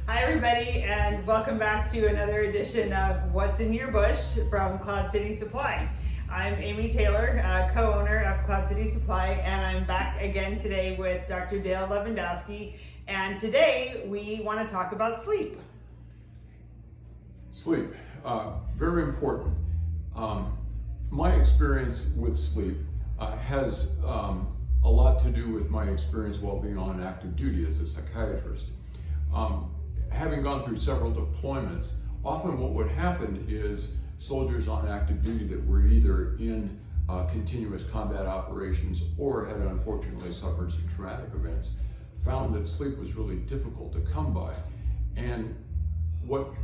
Hi everybody, and welcome back to another edition of What's in Your Bush from Cloud City Supply. I'm Amy Taylor, co-owner of Cloud City Supply, and I'm back again today with Dr. Dale Levandowski, and today we want to talk about sleep. Sleep, very important. My experience with sleep has a lot to do with my experience while being on active duty as a psychiatrist. Having gone through several deployments, often what would happen is soldiers on active duty that were either in continuous combat operations or had unfortunately suffered some traumatic events found that sleep was really difficult to come by. And what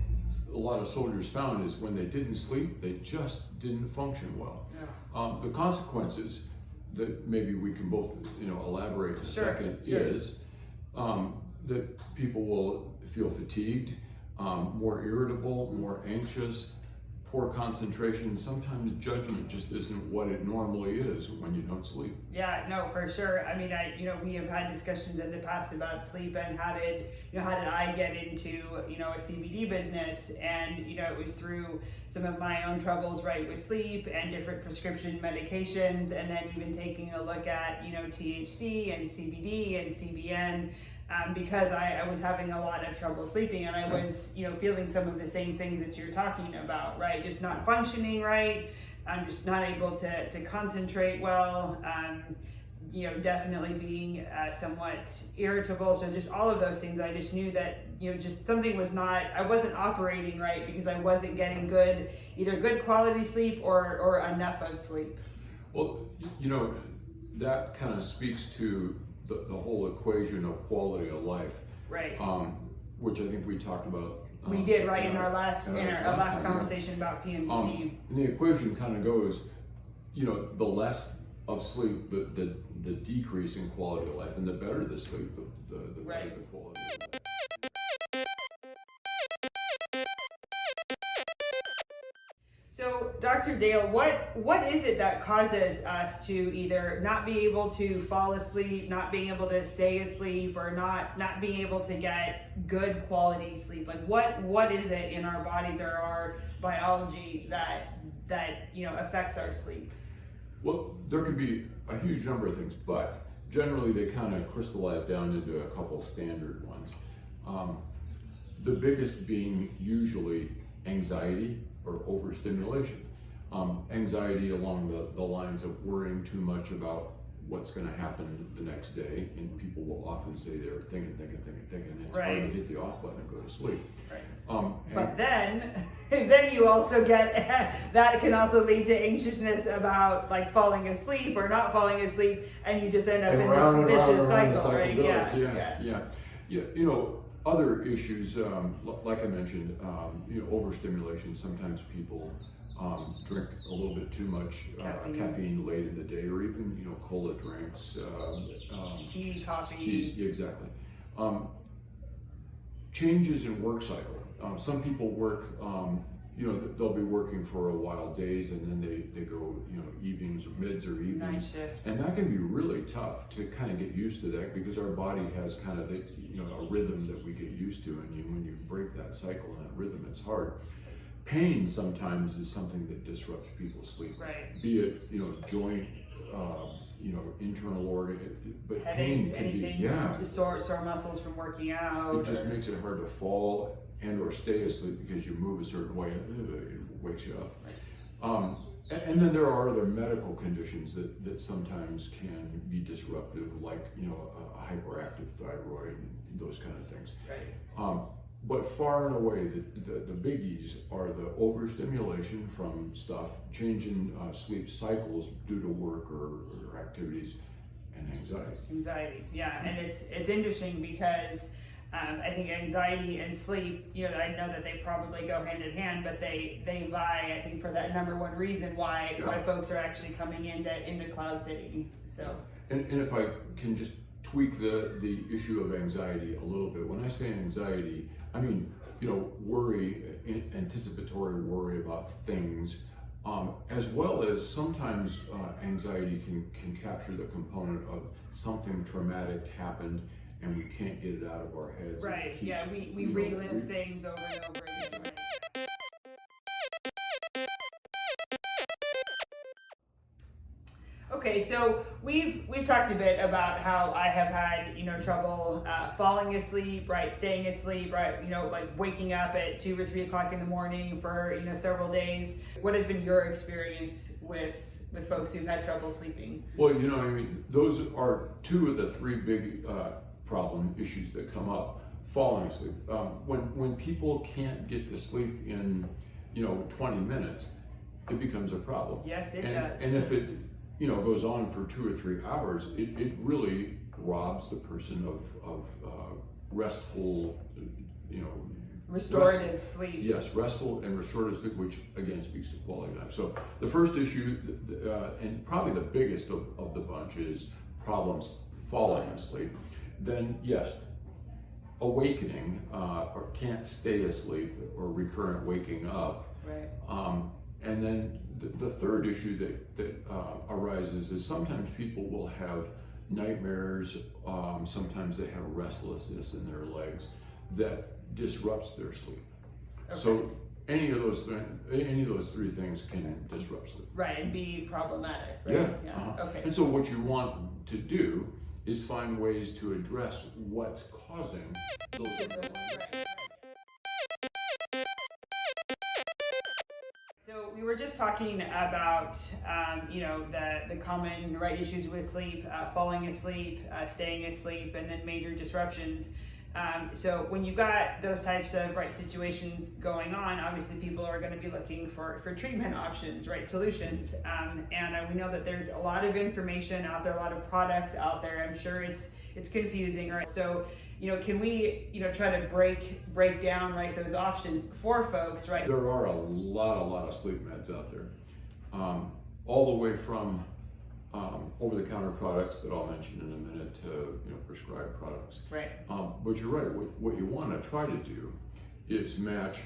a lot of soldiers found is when they didn't sleep, they just didn't function well. Yeah. The consequences that maybe we can both elaborate in a second is that people will feel fatigued, more irritable, more anxious, poor concentration. Sometimes judgment just isn't what it normally is when you don't sleep. Yeah, no, for sure. I mean, we have had discussions in the past about sleep and how did I get into, a CBD business, and, it was through some of my own troubles, right, with sleep and different prescription medications, and then even taking a look at, THC and CBD and CBN, because I was having a lot of trouble sleeping, and I was, feeling some of the same things that you're talking about, right? Just not functioning right. I'm just not able to concentrate well. Definitely being somewhat irritable. So just all of those things, I just knew that, just something was I wasn't operating right because I wasn't getting either good quality sleep or enough of sleep. Well, that kind of speaks to the whole equation of quality of life, right? Which I think we talked about. We did, right, in our last conversation about PMDD. And the equation kind of goes, the less of sleep, the decrease in quality of life, and the better the sleep, the better the quality of life. So, Dr. Dale, what is it that causes us to either not be able to fall asleep, not being able to stay asleep, or not being able to get good quality sleep? Like, what is it in our bodies or our biology that affects our sleep? Well, there could be a huge number of things, but generally they kind of crystallize down into a couple standard ones. The biggest being usually anxiety or overstimulation. Anxiety along the lines of worrying too much about what's going to happen the next day, and people will often say they're thinking, and it's hard to hit the off button and go to sleep. Right. But then you also get, that can also lead to anxiousness about like falling asleep or not falling asleep, and you just end up in this vicious cycle, right? Yeah. Other issues, like I mentioned, overstimulation. Sometimes people drink a little bit too much caffeine late in the day, or even cola drinks, tea, coffee. Tea, exactly. Changes in work cycle. Some people work, they'll be working for a while days, and then they go, evenings or mids or evenings. Night shift. And that can be really tough to kind of get used to that, because our body has kind of a rhythm that we get used to, and when you break that cycle and that rhythm, it's hard. Pain sometimes is something that disrupts people's sleep. Right. Be it, joint, internal organ, but headaches, pain can anything, be, sore muscles from working out. It just makes it hard to fall and or stay asleep because you move a certain way, it wakes you up. Right. And then there are other medical conditions that sometimes can be disruptive, like a hyperactive thyroid, those kind of things. Right. But far and away, the biggies are the overstimulation from stuff, changing sleep cycles due to work or activities, and anxiety. Anxiety, yeah, and it's interesting because I think anxiety and sleep, I know that they probably go hand in hand, but they vie, I think, for that number one reason why folks are actually coming into Cloud City. So, and if I can just tweak the issue of anxiety a little bit. When I say anxiety, I mean, worry, anticipatory worry about things, as well as sometimes anxiety can capture the component of something traumatic happened and we can't get it out of our heads. Right. Yeah. We relive things over and over again. Right. Okay, so we've talked a bit about how I have had trouble falling asleep, right, staying asleep, right, like waking up at 2 or 3 o'clock in the morning for several days. What has been your experience with folks who've had trouble sleeping? Well, those are 2 of the 3 big problem issues that come up. Falling asleep. When people can't get to sleep in 20 minutes, it becomes a problem. Yes, it does. And if it goes on for 2 or 3 hours, it really robs the person of restful, restorative sleep. Yes, restful and restorative sleep, which again speaks to quality of life. So the first issue, and probably the biggest of the bunch, is problems falling asleep. Then yes, awakening or can't stay asleep or recurrent waking up. Right. And then the third issue that arises is sometimes people will have nightmares. Sometimes they have restlessness in their legs that disrupts their sleep. Okay. So any of those 3 things can disrupt sleep. Right, and be problematic. Right? Yeah. Okay. And so what you want to do is find ways to address what's causing those symptoms. Right. So we were just talking about, the common issues with sleep, falling asleep, staying asleep, and then major disruptions. So when you've got those types of situations going on, obviously people are going to be looking for treatment options, solutions. And we know that there's a lot of information out there, a lot of products out there. I'm sure it's confusing, right? So can we try to break down those options for folks, right? There are a lot of sleep meds out there, all the way from over-the-counter products that I'll mention in a minute to prescribed products. Right. But you're right. What you want to try to do is match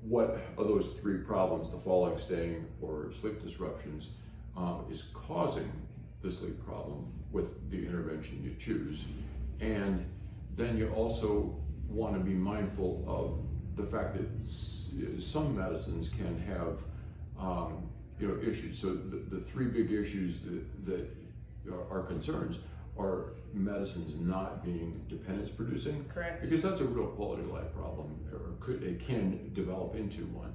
what of those 3 problems, the falling, staying, or sleep disruptions, is causing the sleep problem with the intervention you choose. And then you also want to be mindful of the fact that some medicines can have issues. So the 3 big issues that are concerns are medicines not being dependence producing. Correct. Because that's a real quality of life problem, or it can develop into one.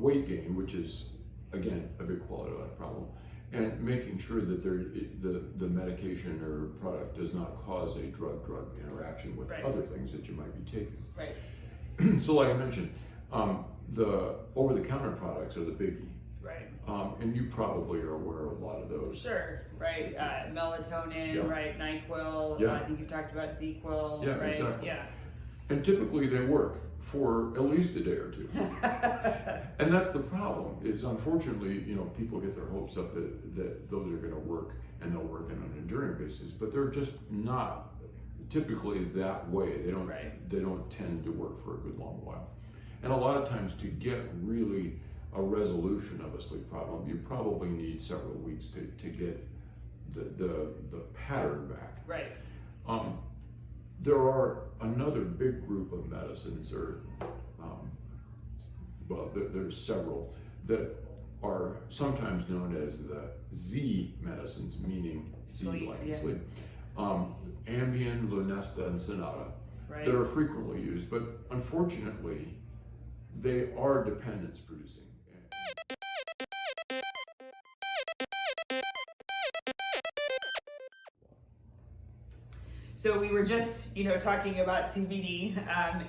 Weight gain, which is again a big quality of life problem, and making sure that the medication or product does not cause a drug-drug interaction with other things that you might be taking. Right. So like I mentioned, the over-the-counter products are the biggie. Right. And you probably are aware of a lot of those. Sure, right. Melatonin, right. NyQuil. Yeah. I think you've talked about ZQuil. Yeah, right? exactly. Yeah. And typically they work for at least a day or 2. And that's the problem, is unfortunately, people get their hopes up that those are going to work, and they'll work on an enduring basis, but they're just not typically that way. They don't tend to work for a good long while. And a lot of times, to get really a resolution of a sleep problem, you probably need several weeks to get the pattern back. Right. There are another big group of medicines, or there's several that are sometimes known as the Z medicines, meaning Z like in sleep. Ambien, Lunesta, and Sonata, that are frequently used, but unfortunately, they are dependence producing. So we were just, talking about CBD,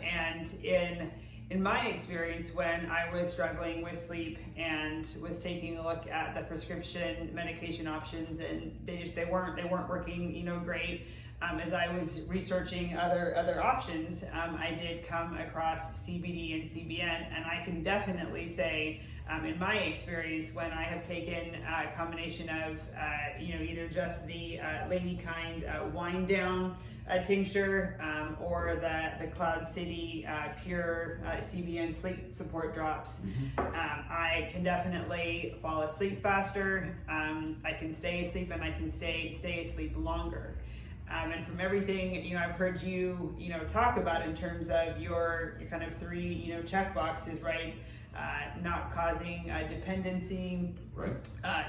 and in my experience, when I was struggling with sleep and was taking a look at the prescription medication options, and they weren't working, great. As I was researching other options, I did come across CBD and CBN, and I can definitely say, in my experience, when I have taken a combination of, either just the Lady Kind wind down tincture, or the Cloud City pure CBN sleep support drops, I can definitely fall asleep faster. I can stay asleep, and I can stay asleep longer. And from everything, I've heard you, talk about in terms of your kind of 3, check boxes, right? Not causing dependency, Right.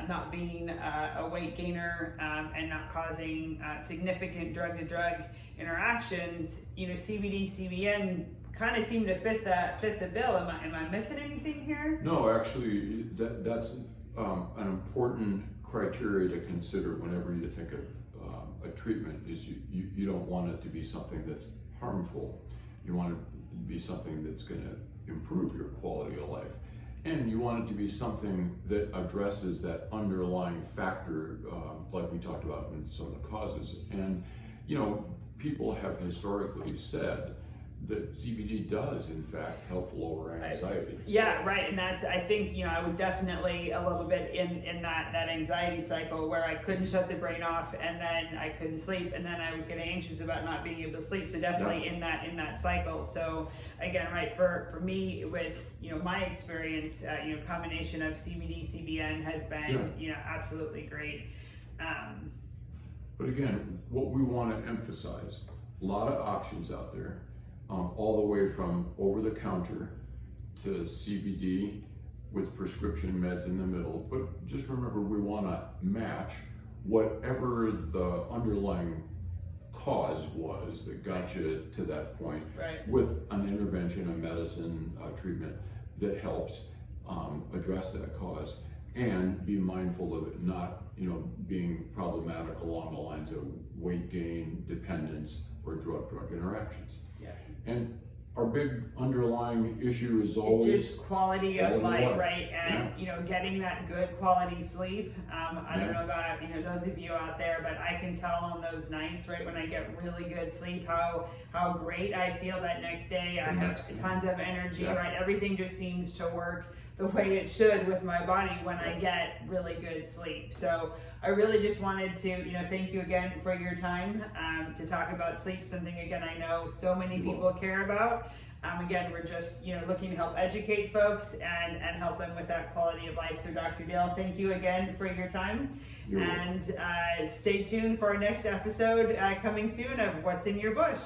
Not being a weight gainer, and not causing significant drug-to-drug interactions. CBD, CBN kind of seem to fit the bill. Am I missing anything here? No, actually, that's an important criteria to consider whenever you think of a treatment. Is you don't want it to be something that's harmful. You want it to be something that's going to improve your quality of life, and you want it to be something that addresses that underlying factor, like we talked about in some of the causes. And people have historically said that CBD does in fact help lower anxiety. Yeah, right. And that's, I think, I was definitely a little bit in that anxiety cycle where I couldn't shut the brain off, and then I couldn't sleep, and then I was getting anxious about not being able to sleep. So definitely in that cycle. So again, right, for me with, my experience, combination of CBD, CBN has been, absolutely great. But again, what we want to emphasize, a lot of options out there. All the way from over-the-counter to CBD with prescription meds in the middle. But just remember, we want to match whatever the underlying cause was that got you to that point, right, with an intervention, a medicine, treatment that helps address that cause, and be mindful of it not being problematic along the lines of weight gain, dependence, or drug-drug interactions. Yeah. And our big underlying issue is always just quality of life, right? And getting that good quality sleep. I don't know about those of you out there, but I can tell on those nights, right, when I get really good sleep, how great I feel that next day. I have tons of energy, right? Everything just seems to work the way it should with my body when I get really good sleep. So I really just wanted to, thank you again for your time to talk about sleep, something again I know so many people care about. Again, we're just looking to help educate folks and help them with that quality of life. So Dr. Dale, thank you again for your time. And stay tuned for our next episode coming soon of What's in Your Bush.